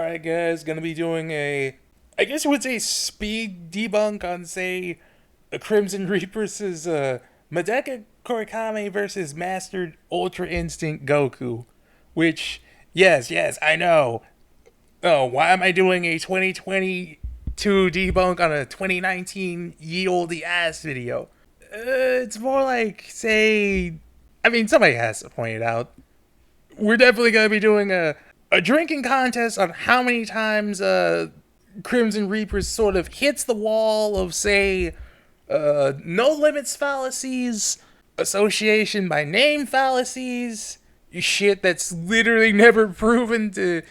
Alright guys, gonna be doing I guess you would say speed debunk on, say, a Crimson Reapress' Medaka Kurokami versus Mastered Ultra Instinct Goku. Which, yes, I know. Oh, why am I doing a 2022 debunk on a 2019 ye olde ass video? It's more like, say, I mean, somebody has to point it out. We're definitely gonna be doing a drinking contest on how many times Crimson Reaper sort of hits the wall of, say, no limits fallacies, association by name fallacies, shit that's literally never proven to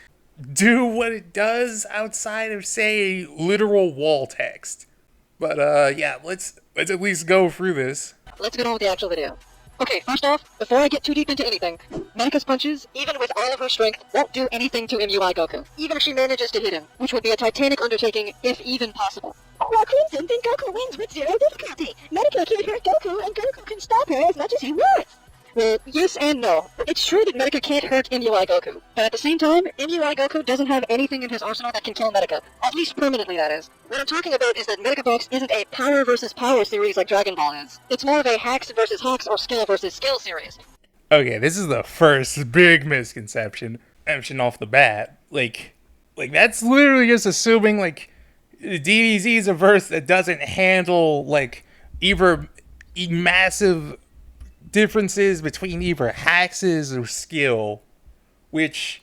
do what it does outside of, say, literal wall text. But yeah, let's at least go through this. Let's get on with the actual video. Okay, first off, before I get too deep into anything, Medaka's punches, even with all of her strength, won't do anything to MUI Goku, even if she manages to hit him, which would be a titanic undertaking, if even possible. While Crimson think Goku wins with zero difficulty. Medaka can't hurt Goku, and Goku can stop her as much as he wants. Well, yes and no. It's true that Medaka can't hurt MUI Goku, but at the same time, MUI Goku doesn't have anything in his arsenal that can kill Medaka. At least permanently, that is. What I'm talking about is that Medaka Box isn't a power versus power series like Dragon Ball is. It's more of a hacks versus hacks or skill versus skill series. Okay, this is the first big misconception. Mention off the bat. Like that's literally just assuming, like, DBZ is a verse that doesn't handle, like, either massive differences between either hacks or skill, which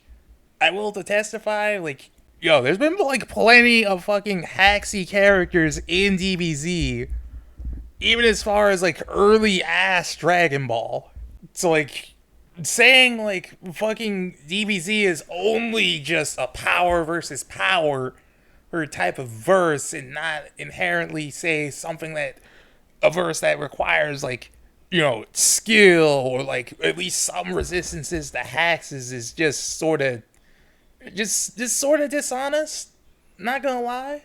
I will to testify, like, yo, there's been, like, plenty of fucking hacksy characters in DBZ, even as far as, like, early ass Dragon Ball. So, like, saying, like, fucking DBZ is only just a power versus power or type of verse and not inherently, say, something that a verse that requires, like, you know, skill or, like, at least some resistances to hacks is just sort of dishonest. Not gonna lie.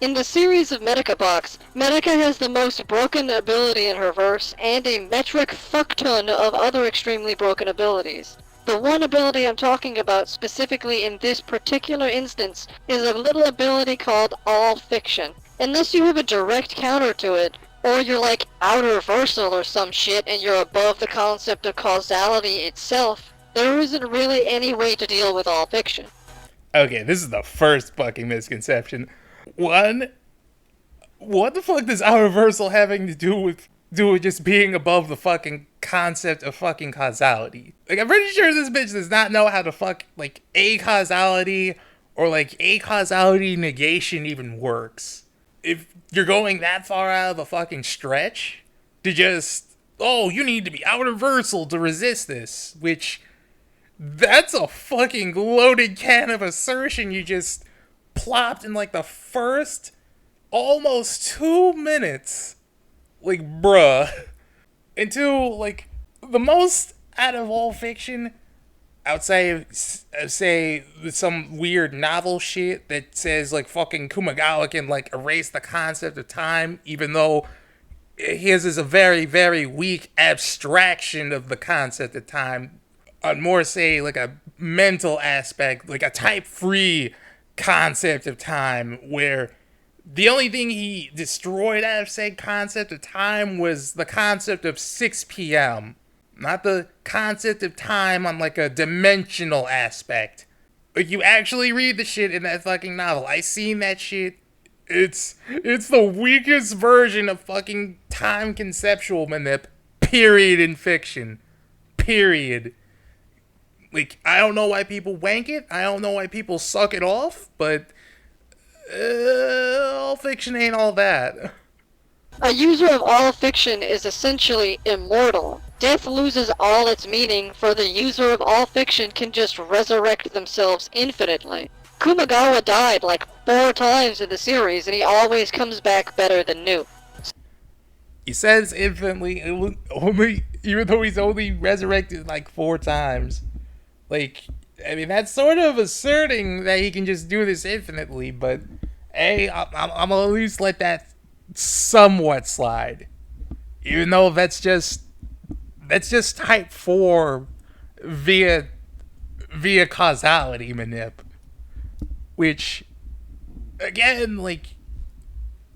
In the series of Medaka Box, Medaka has the most broken ability in her verse and a metric fuckton of other extremely broken abilities. The one ability I'm talking about specifically in this particular instance is a little ability called All Fiction. Unless you have a direct counter to it, or you're like outer versal or some shit and you're above the concept of causality itself, there isn't really any way to deal with All Fiction. Okay, this is the first fucking misconception. One, what the fuck does outer versal having to do with just being above the fucking concept of fucking causality? Like, I'm pretty sure this bitch does not know how to fuck, like, a causality or, like, a causality negation even works. If you're going that far out of a fucking stretch to just, oh, you need to be outer versal to resist this, which, that's a fucking loaded can of assertion you just plopped in, like, the first almost 2 minutes. Like, bruh. Into, like, the most out of All Fiction, outside of, say, some weird novel shit that says, like, fucking Kumagawa can, like, erase the concept of time, even though his is a very, very weak abstraction of the concept of time, on more, say, like, a mental aspect, like a type-free concept of time, where the only thing he destroyed out of said concept of time was the concept of 6 p.m., not the concept of time on, like, a dimensional aspect. Like, you actually read the shit in that fucking novel. I seen that shit. It's the weakest version of fucking time conceptual manip, period, in fiction. Period. Like, I don't know why people wank it. I don't know why people suck it off, but All Fiction ain't all that. A user of All Fiction is essentially immortal. Death loses all its meaning, for the user of All Fiction can just resurrect themselves infinitely. Kumagawa died like 4 times in the series, and he always comes back better than new. He says infinitely, only, even though he's only resurrected like 4 times. Like, I mean, that's sort of asserting that he can just do this infinitely, but hey, I'm gonna at least let that somewhat slide. Even though that's just type 4 via causality manip. which, again, like,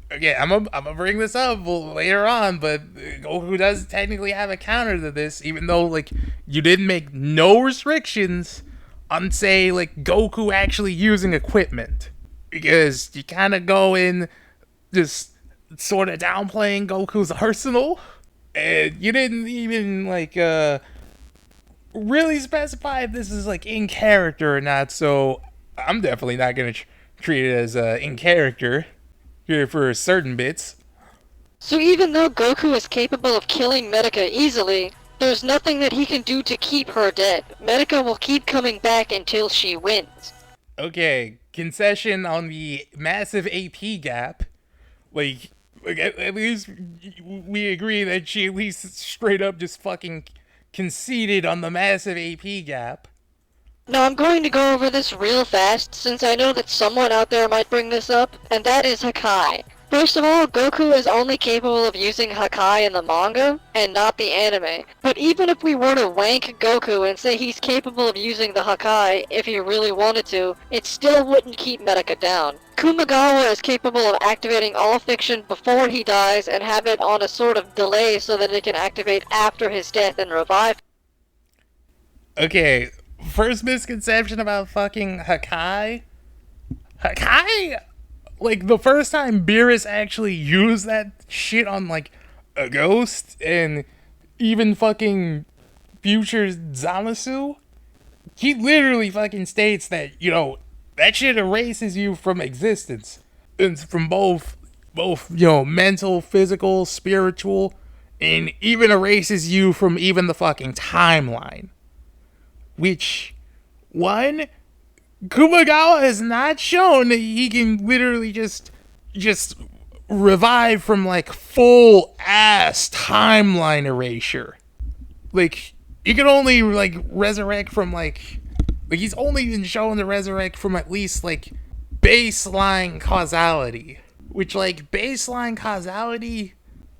again, I'm gonna bring this up later on, but Goku does technically have a counter to this, even though, like, you didn't make no restrictions on, say, like, Goku actually using equipment. Because you kind of go in just sort of downplaying Goku's arsenal, and you didn't even, like, really specify if this is, like, in character or not, so I'm definitely not gonna treat it as in character here for certain bits. So even though Goku is capable of killing Medaka easily, there's nothing that he can do to keep her dead. Medaka will keep coming back until she wins. Okay, concession on the massive AP gap. Like at least we agree that she at least straight up just fucking conceded on the massive AP gap. Now I'm going to go over this real fast since I know that someone out there might bring this up, and that is Hakai. First of all, Goku is only capable of using Hakai in the manga, and not the anime. But even if we were to wank Goku and say he's capable of using the Hakai if he really wanted to, it still wouldn't keep Medaka down. Kumagawa is capable of activating all fiction before he dies and have it on a sort of delay so that it can activate after his death and revive. Okay, first misconception about fucking Hakai. Hakai? Like, the first time Beerus actually used that shit on, like, a ghost and even fucking future Zamasu, he literally fucking states that, you know, that shit erases you from existence. And from both, you know, mental, physical, spiritual, and even erases you from even the fucking timeline. Which, one, Kumagawa has not shown that he can literally just revive from, like, full ass timeline erasure. Like, he can only, like, resurrect from, like he's only been shown to resurrect from at least, like, baseline causality. Which, like, baseline causality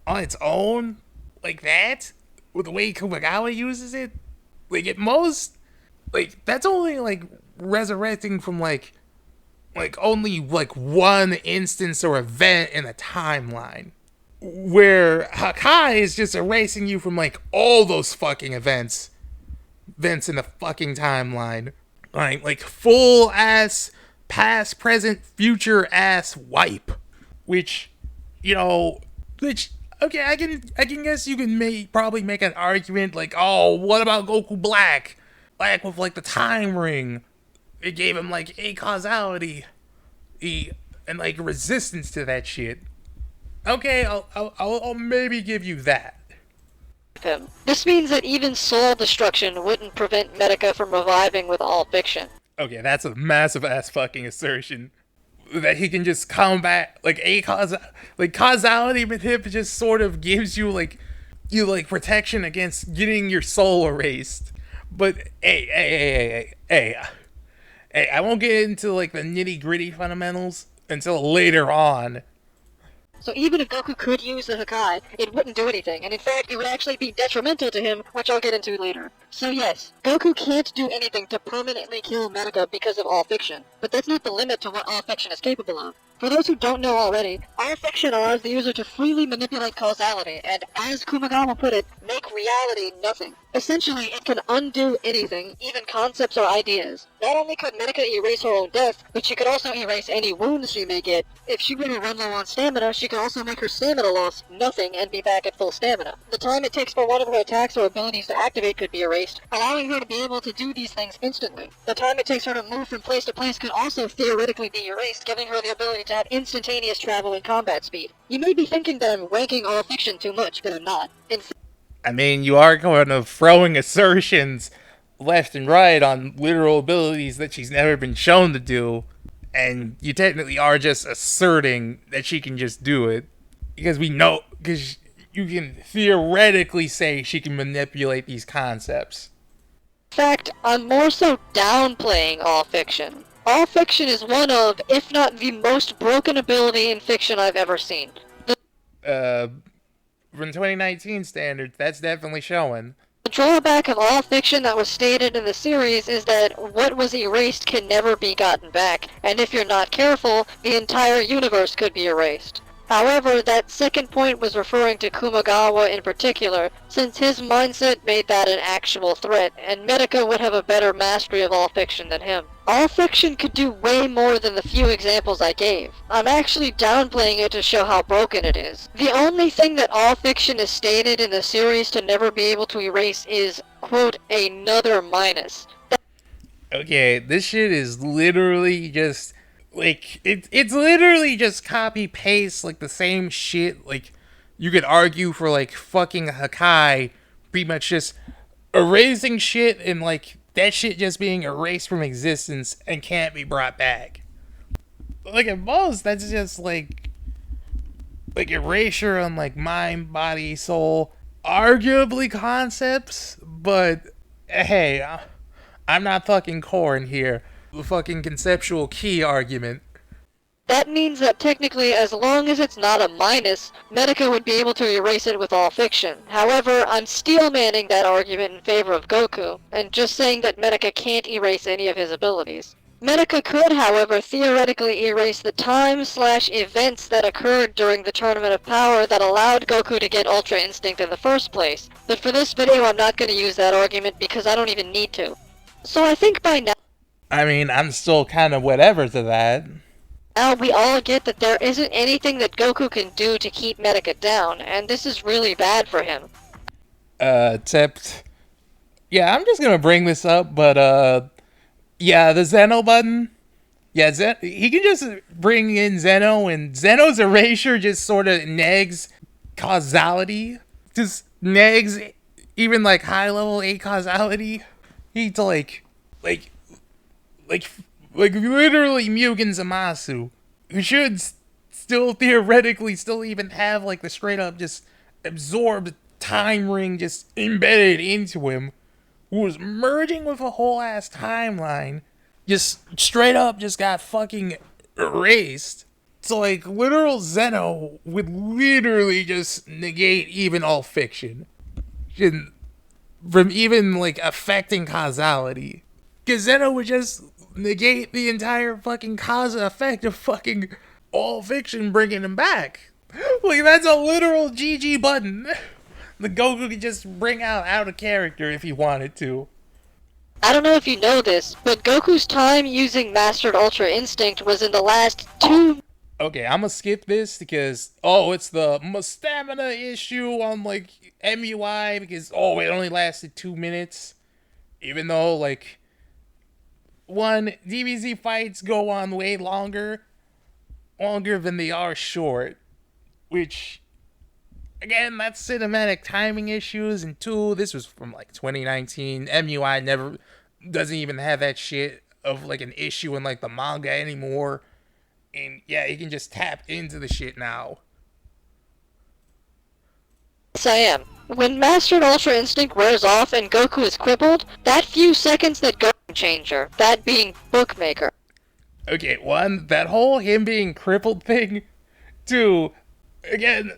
on its own, like that, with the way Kumagawa uses it, like, at most, like, that's only, like, resurrecting from, like only, like, one instance or event in a timeline. Where Hakai is just erasing you from, like, all those fucking events in the fucking timeline. Like full ass past, present, future ass wipe. Which, you know, okay, I can guess you can probably make an argument like, oh, what about Goku Black? Black with, like, the time ring. It gave him, like, a causality. And, like, resistance to that shit. Okay, I'll maybe give you that. Him. This means that even soul destruction wouldn't prevent Medaka from reviving with all fiction. Okay, that's a massive ass fucking assertion. That he can just come back, like, causality with him just sort of gives you, like, protection against getting your soul erased. But, hey, I won't get into, like, the nitty gritty fundamentals until later on. So even if Goku could use the Hakai, it wouldn't do anything, and in fact, it would actually be detrimental to him, which I'll get into later. So yes, Goku can't do anything to permanently kill Medaka because of all fiction, but that's not the limit to what all fiction is capable of. For those who don't know already, all fiction allows the user to freely manipulate causality, and as Kumagawa put it, make reality nothing. Essentially, it can undo anything, even concepts or ideas. Not only could Medaka erase her own death, but she could also erase any wounds she may get. If she were to run low on stamina, she could also make her stamina loss nothing and be back at full stamina. The time it takes for one of her attacks or abilities to activate could be erased, allowing her to be able to do these things instantly. The time it takes her to move from place to place could also theoretically be erased, giving her the ability to have instantaneous travel and combat speed. You may be thinking that I'm ranking all fiction too much, but I'm not. I mean, you are kind of throwing assertions left and right on literal abilities that she's never been shown to do, and you technically are just asserting that she can just do it. Because you can theoretically say she can manipulate these concepts. In fact, I'm more so downplaying all fiction. All fiction is one of, if not the most broken ability in fiction I've ever seen. From 2019 standards, that's definitely showing. The drawback of all fiction that was stated in the series is that what was erased can never be gotten back, and if you're not careful, the entire universe could be erased. However, that second point was referring to Kumagawa in particular, since his mindset made that an actual threat, and Medaka would have a better mastery of all fiction than him. All fiction could do way more than the few examples I gave. I'm actually downplaying it to show how broken it is. The only thing that all fiction is stated in the series to never be able to erase is, quote, another minus. Okay, this shit is literally just like it's literally just copy paste like the same shit. Like you could argue for like fucking Hakai pretty much just erasing shit and like that shit just being erased from existence and can't be brought back. Like at most that's just like erasure on like mind, body, soul, arguably concepts, but hey, I'm not fucking Korn here. The fucking conceptual key argument. That means that technically, as long as it's not a minus, Medaka would be able to erase it with all fiction. However, I'm steelmanning that argument in favor of Goku, and just saying that Medaka can't erase any of his abilities. Medaka could, however, theoretically erase the time/events that occurred during the Tournament of Power that allowed Goku to get Ultra Instinct in the first place. But for this video, I'm not going to use that argument because I don't even need to. So I think by now, I mean, I'm still kind of whatever to that. we all get that there isn't anything that Goku can do to keep Medaka down, and this is really bad for him. Except, yeah, I'm just gonna bring this up, but, yeah, the Zeno button. Yeah, he can just bring in Zeno, and Zeno's erasure just sort of negs causality. Just negs even, like, high-level A causality. He's like literally Mugen Zamasu, who should still theoretically still even have like the straight up just absorbed time ring just embedded into him, who was merging with a whole ass timeline, just straight up just got fucking erased. So like literal Zeno would literally just negate even all fiction. From even like affecting causality. Because Zeno would just negate the entire fucking cause and effect of fucking all fiction bringing him back. Like that's a literal GG button. The Goku could just bring out of character if he wanted to. I don't know if you know this, but Goku's time using Mastered Ultra Instinct was in the last 2... Okay, I'm gonna skip this because, it's the stamina issue on, like, MUI because, it only lasted 2 minutes. Even though, like, DBZ fights go on way longer than they are short. Which, again, that's cinematic timing issues. And 2, this was from, like, 2019. MUI doesn't even have that shit of, like, an issue in, like, the manga anymore. And yeah, you can just tap into the shit now. Yes, I am. When Mastered Ultra Instinct wears off and Goku is crippled, that few seconds that Goku changer, that being Bookmaker. Okay, 1, that whole him being crippled thing. 2, again,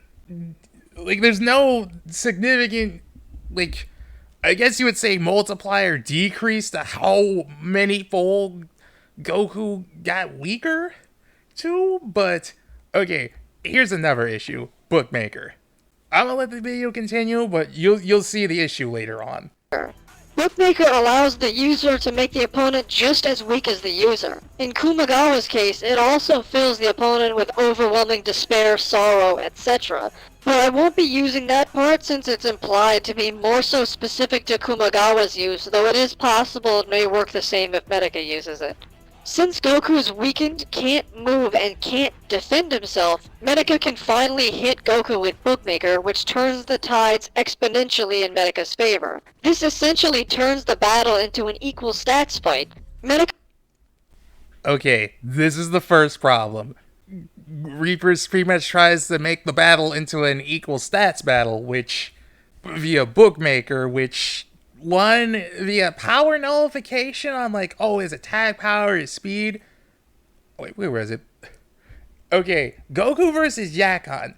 like there's no significant, like, I guess you would say multiplier decrease to how many fold Goku got weaker. But okay, here's another issue. Bookmaker. I'm gonna let the video continue, but you'll see the issue later on. Bookmaker allows the user to make the opponent just as weak as the user. In Kumagawa's case, it also fills the opponent with overwhelming despair, sorrow, etc. But I won't be using that part since it's implied to be more so specific to Kumagawa's use, though it is possible it may work the same if Medaka uses it. Since Goku is weakened, can't move, and can't defend himself, Medaka can finally hit Goku with Bookmaker, which turns the tides exponentially in Medaka's favor. This essentially turns the battle into an equal stats fight. Okay, this is the first problem. Reapers pretty much tries to make the battle into an equal stats battle, which via Bookmaker, which... 1, via power nullification on, like, his attack power, his speed. Wait, where is it? Okay, Goku versus Yakon.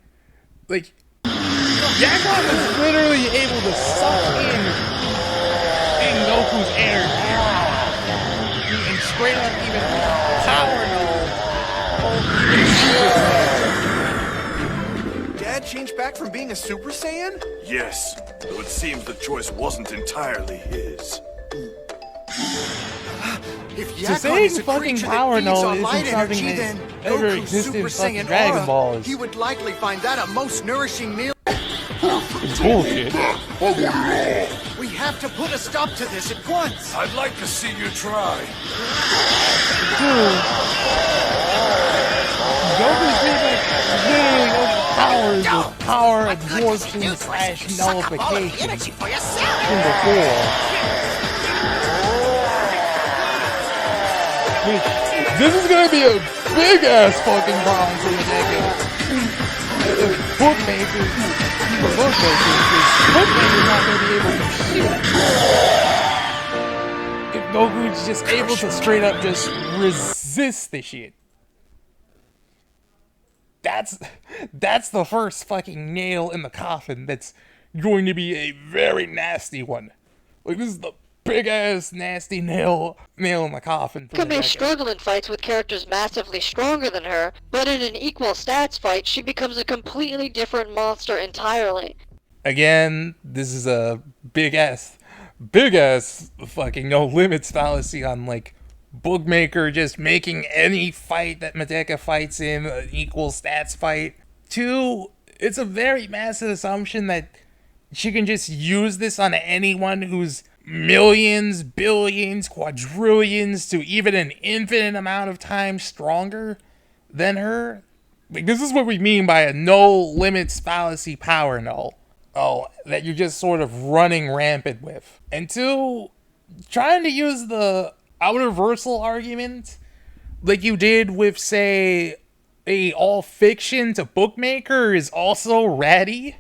Like, Yakon was literally able to suck in Goku's energy. And straight up even power no. Dad changed back from being a Super Saiyan? Yes, though it seems the choice wasn't entirely his. If So Yakon saying is a fucking creature power that feeds no on light isn't something energy, that then ever Goku's existed Super in fucking Saiyan Dragon aura, Ball is he would likely find that a most nourishing meal. bullshit. We have to put a stop to this at once. I'd like to see you try. Goku's been like literally overpowers with power absorption slash nullification from before. Which, this is gonna be a big ass fucking problem for the decade. Bookmakers, because Bookmaker's not gonna be able to do shit. If Goku's just able to straight up just resist the shit. That's the first fucking nail in the coffin that's going to be a very nasty one. Like, this is the big ass nasty nail in the coffin. Medaka may struggle in fights with characters massively stronger than her, but in an equal stats fight, she becomes a completely different monster entirely. Again, this is a big ass fucking no limits fallacy on, like, Bookmaker just making any fight that Medaka fights in an equal stats fight. 2, it's a very massive assumption that she can just use this on anyone who's millions, billions, quadrillions to even an infinite amount of times stronger than her. Like, this is what we mean by a no limits fallacy power null. Oh, that you're just sort of running rampant with. And 2, trying to use the out-reversal argument like you did with, say, a all fiction to Bookmaker is also ratty.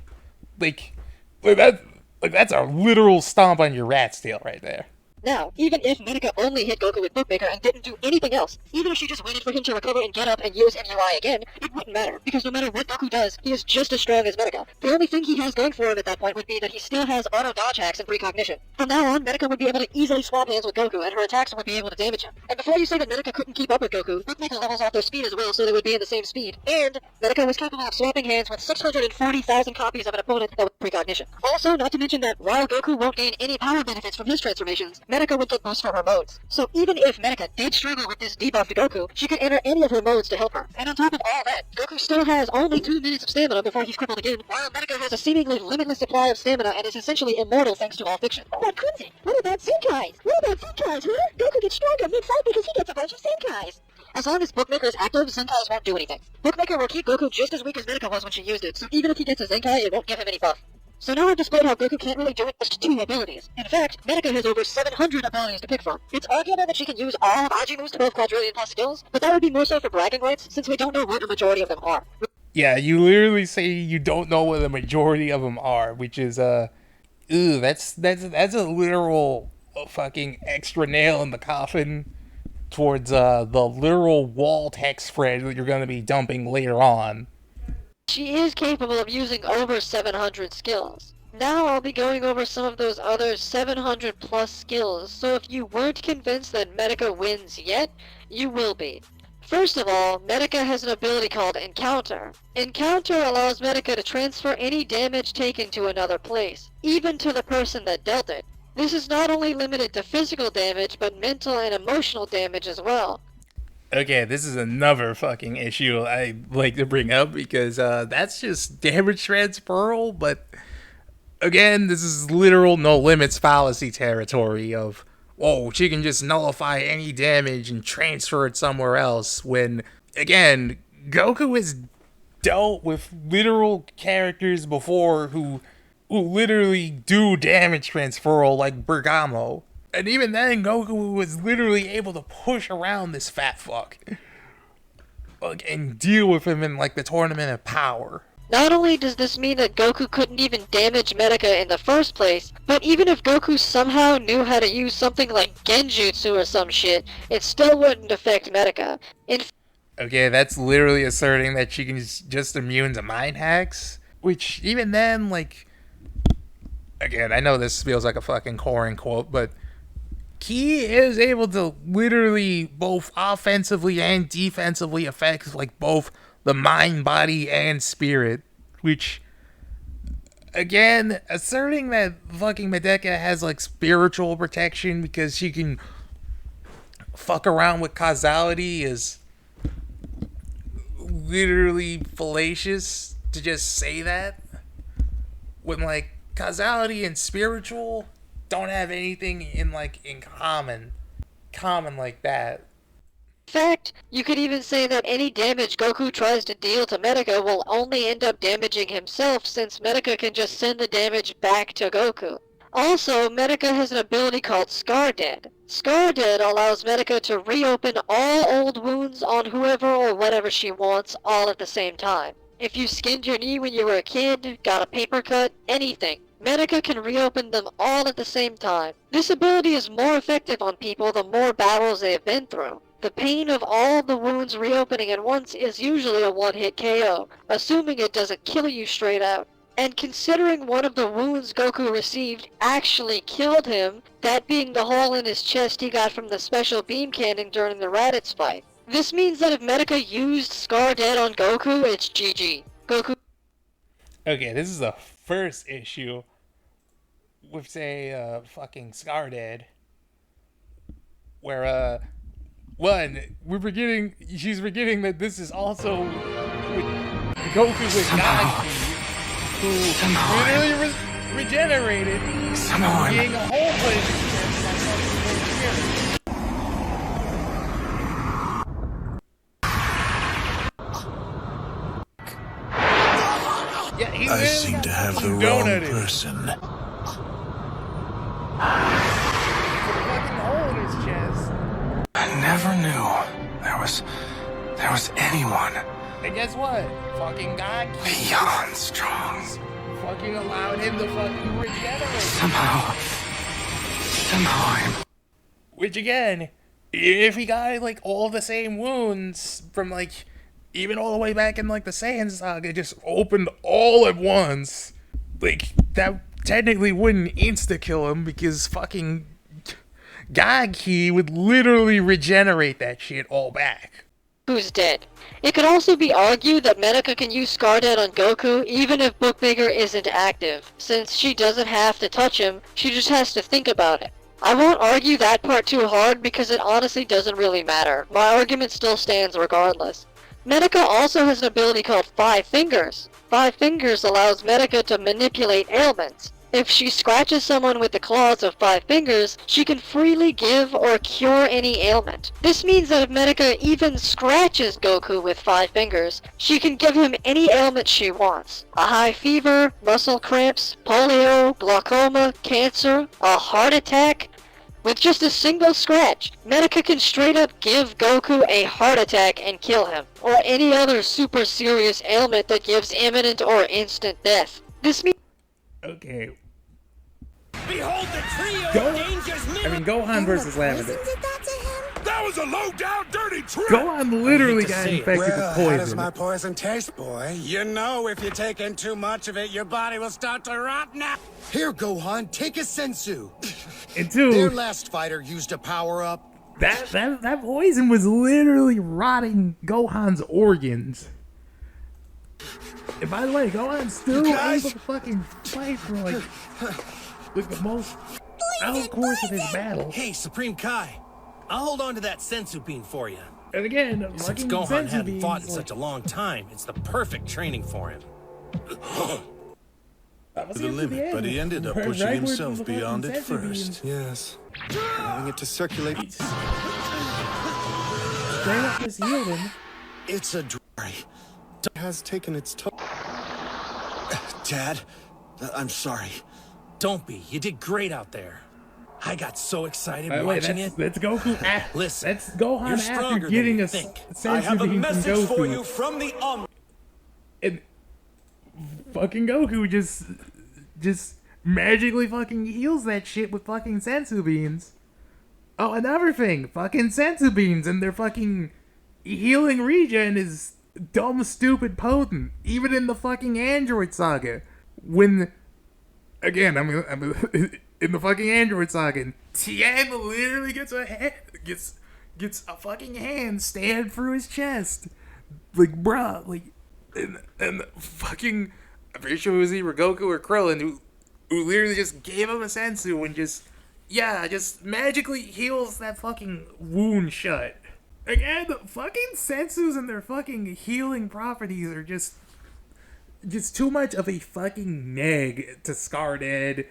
Like that's a literal stomp on your rat's tail right there. Now, even if Medaka only hit Goku with Bookmaker and didn't do anything else, even if she just waited for him to recover and get up and use MUI again, it wouldn't matter, because no matter what Goku does, he is just as strong as Medaka. The only thing he has going for him at that point would be that he still has auto-dodge hacks and precognition. From now on, Medaka would be able to easily swap hands with Goku, and her attacks would be able to damage him. And before you say that Medaka couldn't keep up with Goku, Bookmaker levels off their speed as well so they would be in the same speed. And Medaka was capable of swapping hands with 640,000 copies of an opponent that with precognition. Also, not to mention that while Goku won't gain any power benefits from his transformations, Medaka would get boosts from her modes. So even if Medaka did struggle with this debuff to Goku, she could enter any of her modes to help her. And on top of all that, Goku still has only 2 minutes of stamina before he's crippled again, while Medaka has a seemingly limitless supply of stamina and is essentially immortal thanks to all fiction. What about Crimson? What about Zenkais? What about Zenkais, huh? Goku gets stronger mid-fight because he gets a bunch of Zenkais. As long as Bookmaker is active, Zenkais won't do anything. Bookmaker will keep Goku just as weak as Medaka was when she used it, so even if he gets a Zenkai, it won't give him any buff. So now I've displayed how Goku can't really do it with 2 abilities. In fact, Medaka has over 700 abilities to pick from. It's arguable that she can use all of Ajimu's 12 quadrillion plus skills, but that would be more so for bragging rights, since we don't know what a majority of them are. Yeah, you literally say you don't know what the majority of them are, which is that's a literal fucking extra nail in the coffin towards the literal wall text spread that you're going to be dumping later on. She is capable of using over 700 skills. Now I'll be going over some of those other 700 plus skills, so if you weren't convinced that Medaka wins yet, you will be. First of all, Medaka has an ability called Encounter. Encounter allows Medaka to transfer any damage taken to another place, even to the person that dealt it. This is not only limited to physical damage, but mental and emotional damage as well. Okay, this is another fucking issue I like to bring up because that's just damage transferal, but again, this is literal no limits fallacy territory of, whoa, she can just nullify any damage and transfer it somewhere else when, again, Goku has dealt with literal characters before who literally do damage transferal like Bergamo. And even then, Goku was literally able to push around this fat fuck. Like, and deal with him in, like, the Tournament of Power. Not only does this mean that Goku couldn't even damage Medaka in the first place, but even if Goku somehow knew how to use something like Genjutsu or some shit, it still wouldn't affect Medaka. Okay, that's literally asserting that she can just immune to mind hacks. Which, even then, like... Again, I know this feels like a fucking Koran quote, but Ki is able to literally both offensively and defensively affect like both the mind, body, and spirit. Which, again, asserting that fucking Medaka has like spiritual protection because she can fuck around with causality is literally fallacious to just say that. When like causality and spiritual don't have anything in common like that. In fact, you could even say that any damage Goku tries to deal to Medaka will only end up damaging himself, since Medaka can just send the damage back to Goku. Also, Medaka has an ability called Scar Dead. Scar Dead allows Medaka to reopen all old wounds on whoever or whatever she wants all at the same time. If you skinned your knee when you were a kid, got a paper cut, anything, Medaka can reopen them all at the same time. This ability is more effective on people the more battles they have been through. The pain of all the wounds reopening at once is usually a one-hit KO, assuming it doesn't kill you straight out. And considering one of the wounds Goku received actually killed him, that being the hole in his chest he got from the special beam cannon during the Raditz fight, this means that if Medaka used Scar Dead on Goku, it's GG. Goku... Okay, this is the first issue with, say, fucking Scar Dead. Where, she's forgetting that this is also with Goku with Gaki, who literally regenerated, being a whole place. Yeah, I seem to have the wrong person. Fucking hole in his chest. I never knew there was anyone And guess what? Fucking God beyond strong. fucking allowed him to fucking regenerate. Somehow I'm... Which again, if he got like all the same wounds from like even all the way back in like the Saiyan saga, just opened all at once, like that technically wouldn't insta kill him because fucking Gaki would literally regenerate that shit all back. Who's dead. It could also be argued that Medaka can use Scar Dead on Goku even if Bookmaker isn't active, since she doesn't have to touch him, she just has to think about it. I won't argue that part too hard because it honestly doesn't really matter. My argument still stands regardless. Medaka also has an ability called 5 Fingers. 5 Fingers allows Medaka to manipulate ailments. If she scratches someone with the claws of 5 Fingers, she can freely give or cure any ailment. This means that if Medaka even scratches Goku with 5 Fingers, she can give him any ailment she wants. A high fever, muscle cramps, polio, glaucoma, cancer, a heart attack. With just a single scratch, Medaka can straight up give Goku a heart attack and kill him, or any other super serious ailment that gives imminent or instant death. This means... Okay. Behold the trio of dangers. Gohan versus Lavender. That was a low-down, dirty trick! Gohan literally got infected with Well, how does poison. my poison taste, boy? You know if you take in too much of it, your body will start to rot now. Here, Gohan, take a Senzu. And Their two, last fighter used a power-up. that poison was literally rotting Gohan's organs. And by the way, Gohan's still guys- able to fucking fight for like the most out course of his battle. Hey, Supreme Kai. I'll hold on to that Senzu bean for you. And again, Since fucking Gohan Senzu hadn't beans, fought in like, such a long time, it's the perfect training for him. that was To the into limit, end. but he ended up Right pushing where himself the fucking beyond it Senzu first. beans Yes. Allowing it to circulate. straight up just healed him. It's a dry. Has taken its toll. Dad, I'm sorry. Don't be. You did great out there. I got so excited Wait, watching that's, it. that's Goku. Listen, That's Gohan you're after stronger getting than a you think. Senzu bean from Goku. from the And fucking Goku just magically fucking heals that shit with fucking Senzu beans. Oh, another thing, fucking Senzu beans and their fucking healing regen is dumb, stupid, potent. Even in the fucking Android saga, when again, I mean, in the fucking Android saga, and Tien literally gets a fucking hand stabbed through his chest. Like, bruh, like, and fucking, I'm pretty sure it was either Goku or Krillin who literally just gave him a senzu and just magically heals that fucking wound shut. Again, the fucking sensus and their fucking healing properties are just too much of a fucking neg to Scar Dead,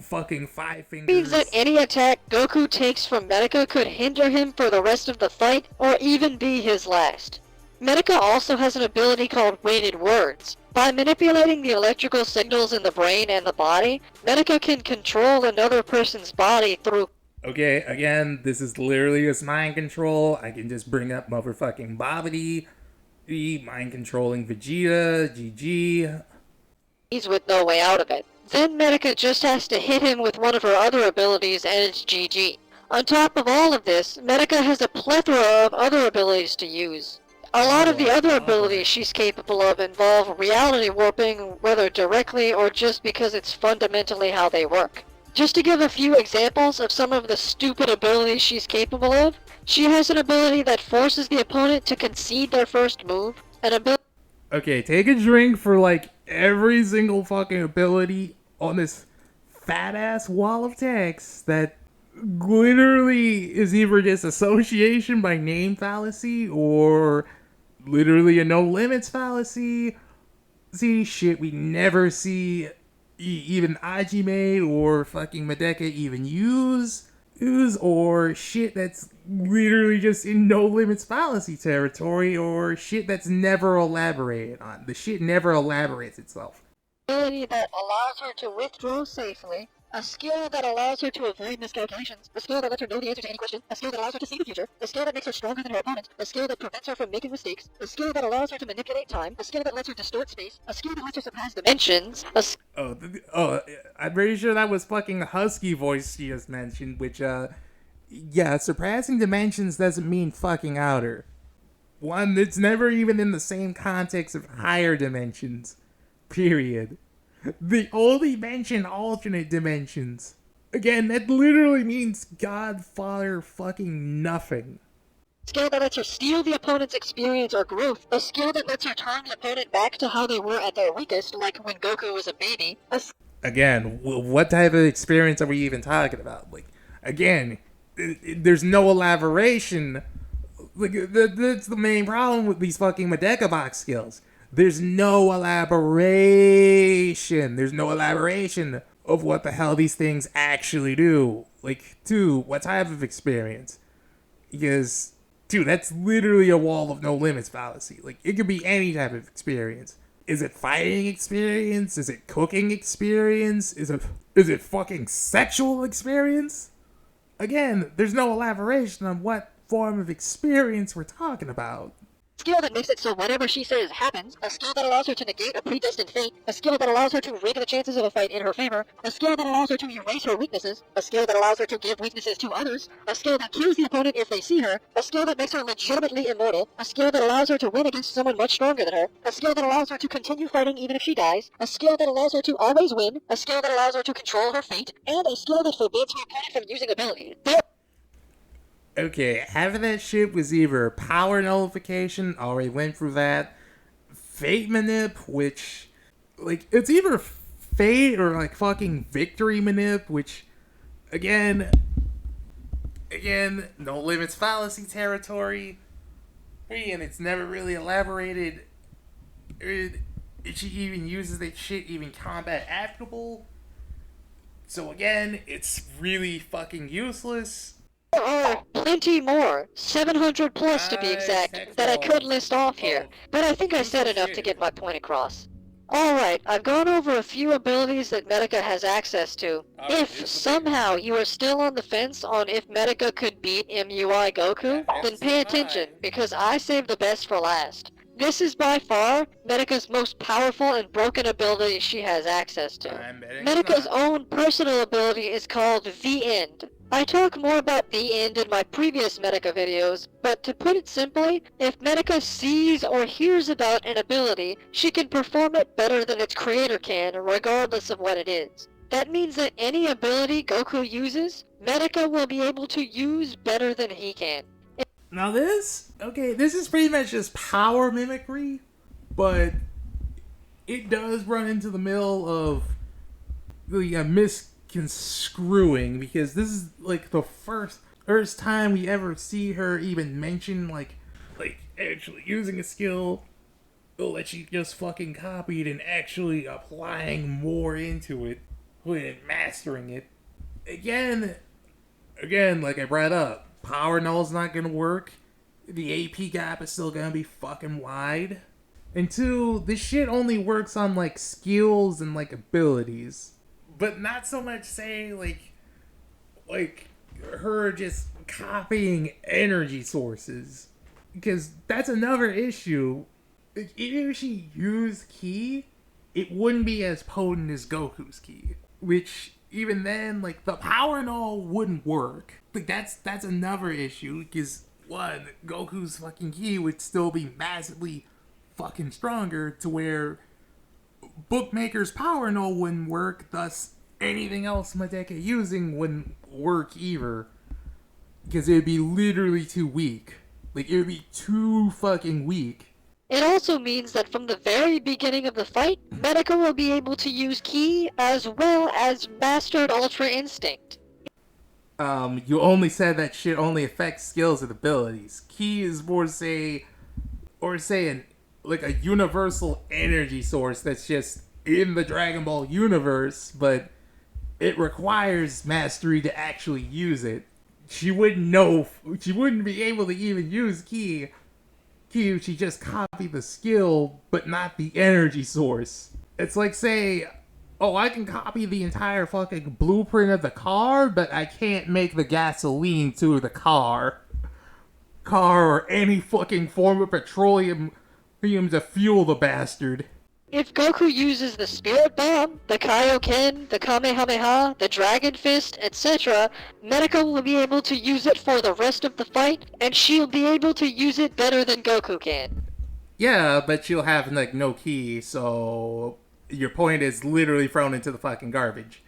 fucking Five Fingers. Means that any attack Goku takes from Medaka could hinder him for the rest of the fight, or even be his last. Medaka also has an ability called Weighted Words. By manipulating the electrical signals in the brain and the body, Medaka can control another person's body through... Okay, again, this is literally just mind control. I can just bring up motherfucking Babidi, mind controlling Vegeta, GG. He's with no way out of it. Then Medaka just has to hit him with one of her other abilities and it's GG. On top of all of this, Medaka has a plethora of other abilities to use. A lot of the other abilities she's capable of involve reality warping, whether directly or just because it's fundamentally how they work. Just to give a few examples of some of the stupid abilities she's capable of, she has an ability that forces the opponent to concede their first move, an ability... Okay, take a drink for like every single fucking ability on this fat ass wall of text that literally is either just association by name fallacy or literally a no limits fallacy. See shit we never see even Ajime or fucking Medaka even use, or shit that's literally just in no limits fallacy territory, or shit that's never elaborated on. The shit never elaborates itself. ability that allows her to withdraw safely, a skill that allows her to avoid miscalculations, a skill that lets her know the answer to any question, a skill that allows her to see the future, a skill that makes her stronger than her opponent, a skill that prevents her from making mistakes, a skill that allows her to manipulate time, a skill that lets her distort space, a skill that lets her surpass dimensions, I'm pretty sure that was fucking the husky voice she just mentioned, which, yeah, surpassing dimensions doesn't mean fucking outer. One, it's never even in the same context of higher dimensions. Period. They only mention alternate dimensions. Again, that literally means Godfather fucking nothing. skill that lets her steal the opponent's experience or growth, a skill that lets her turn the opponent back to how they were at their weakest, like when Goku was a baby. Again, what type of experience are we even talking about? Like, again, there's no elaboration. Like, that's the main problem with these fucking Medaka box skills. There's no elaboration. There's no elaboration of what the hell these things actually do. Like, dude, what type of experience? Because, dude, that's literally a wall of no limits fallacy. Like, it could be any type of experience. Is it fighting experience? Is it cooking experience? Is it fucking sexual experience? Again, there's no elaboration on what form of experience we're talking about. Skill that makes it so whatever she says happens, a skill that allows her to negate a predestined fate, a skill that allows her to rig the chances of a fight in her favor, a skill that allows her to erase her weaknesses, a skill that allows her to give weaknesses to others, a skill that kills the opponent if they see her, a skill that makes her legitimately immortal, a skill that allows her to win against someone much stronger than her, a skill that allows her to continue fighting even if she dies, a skill that allows her to always win, a skill that allows her to control her fate, and a skill that forbids her opponent from using abilities. Okay, half of that shit was either power nullification, already went through that, fate manip, which, like, it's either fate or, like, fucking victory manip, which, again, no limits fallacy territory, and it's never really elaborated if she even uses that shit even combat applicable, so again, it's really fucking useless. There are plenty more, 700 plus to be exact, that I could list off here, but I think I said enough to get my point across. Alright, I've gone over a few abilities that Medaka has access to. If somehow you are still on the fence on if Medaka could beat MUI Goku, then pay attention, because I saved the best for last. This is by far Medaka's most powerful and broken ability she has access to. Medaka's own personal ability is called The End. I talk more about The End in my previous Medaka videos, but to put it simply, if Medaka sees or hears about an ability, she can perform it better than its creator can, regardless of what it is. That means that any ability Goku uses, Medaka will be able to use better than he can. Now this is pretty much just power mimicry, but it does run into the middle of the misconstruing, because this is like the first time we ever see her even mention like actually using a skill that she just fucking copied and actually applying more into it and mastering it. Again, like I brought up, Power Null's not gonna work. The AP gap is still gonna be fucking wide. And two, this shit only works on like skills and like abilities, but not so much say like her just copying energy sources, because that's another issue. Even if she used ki, it wouldn't be as potent as Goku's ki, which even then, like, the Power Null wouldn't work. Like, that's another issue, because one, Goku's fucking ki would still be massively fucking stronger, to where Bookmaker's Power Null wouldn't work, thus anything else Medaka using wouldn't work either, because it would be literally too weak. Like, it would be too fucking weak. It also means that from the very beginning of the fight, Medaka will be able to use ki as well as Mastered Ultra Instinct. You only said that shit only affects skills and abilities. Ki is more say like a universal energy source that's just in the Dragon Ball universe, but it requires mastery to actually use it. She wouldn't be able to even use ki if she just copied the skill, but not the energy source. It's like, say, oh, I can copy the entire fucking blueprint of the car, but I can't make the gasoline to the car or any fucking form of petroleum to fuel the bastard. If Goku uses the Spirit Bomb, the Kaioken, the Kamehameha, the Dragon Fist, etc., Medaka will be able to use it for the rest of the fight, and she'll be able to use it better than Goku can. Yeah, but she'll have, like, no ki, so your point is literally thrown into the fucking garbage.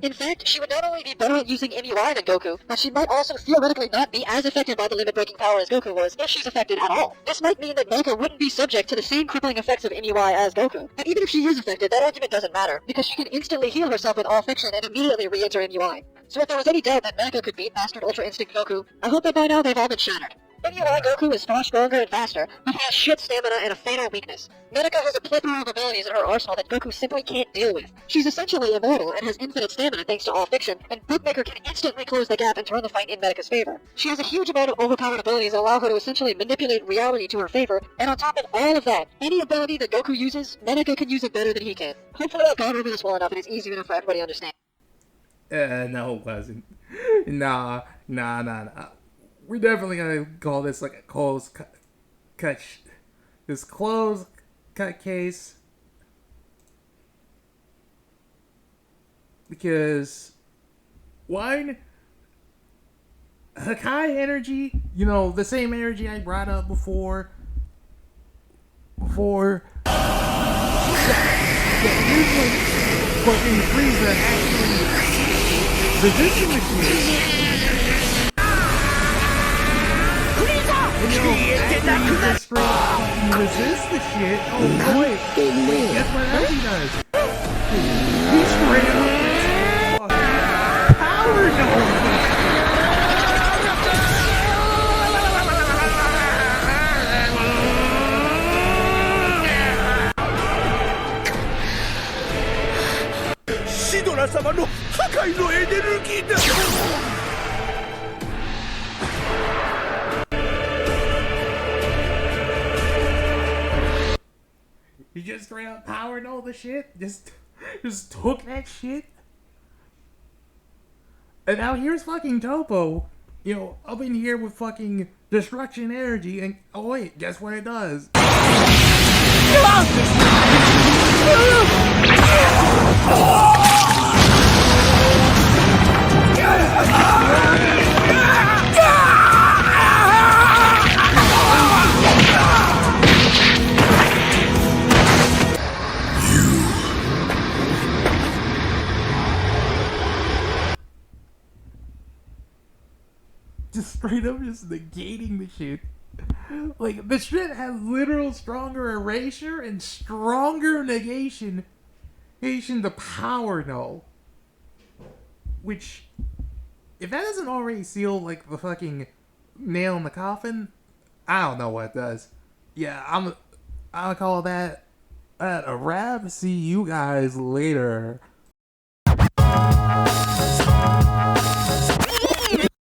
In fact, she would not only be better at using MUI than Goku, but she might also theoretically not be as affected by the limit-breaking power as Goku was, if she's affected at all. This might mean that Medaka wouldn't be subject to the same crippling effects of MUI as Goku. And even if she is affected, that argument doesn't matter, because she can instantly heal herself with all fiction and immediately re-enter MUI. So if there was any doubt that Medaka could beat Mastered Ultra Instinct Goku, I hope that by now they've all been shattered. MUI Goku is far stronger and faster, but has shit stamina and a fatal weakness. Medaka has a plethora of abilities in her arsenal that Goku simply can't deal with. She's essentially immortal and has infinite stamina thanks to all fiction, and Bookmaker can instantly close the gap and turn the fight in Medaka's favor. She has a huge amount of overpowered abilities that allow her to essentially manipulate reality to her favor, and on top of all of that, any ability that Goku uses, Medaka can use it better than he can. Hopefully I've gone over this well enough and it's easy enough for everybody to understand. No, it wasn't. Nah. We're definitely gonna call this like a closed cut case, because one, Hakai energy, the same energy I brought up before that usually fucking Frieza actually resisting the shit. Resist the shit. Oh boy, guess what else he does? He straight up power null. Shidora-sama no Hakai no energy da! He just straight up powered all the shit. Just took that shit. And now here's fucking Topo, up in here with fucking destruction energy, and oh wait, guess what it does? just straight up just negating the shit. Like, the shit has literal stronger erasure and stronger negation the power null. Which, if that doesn't already seal, like, the fucking nail in the coffin, I don't know what does. Yeah, I'll call that a wrap. See you guys later.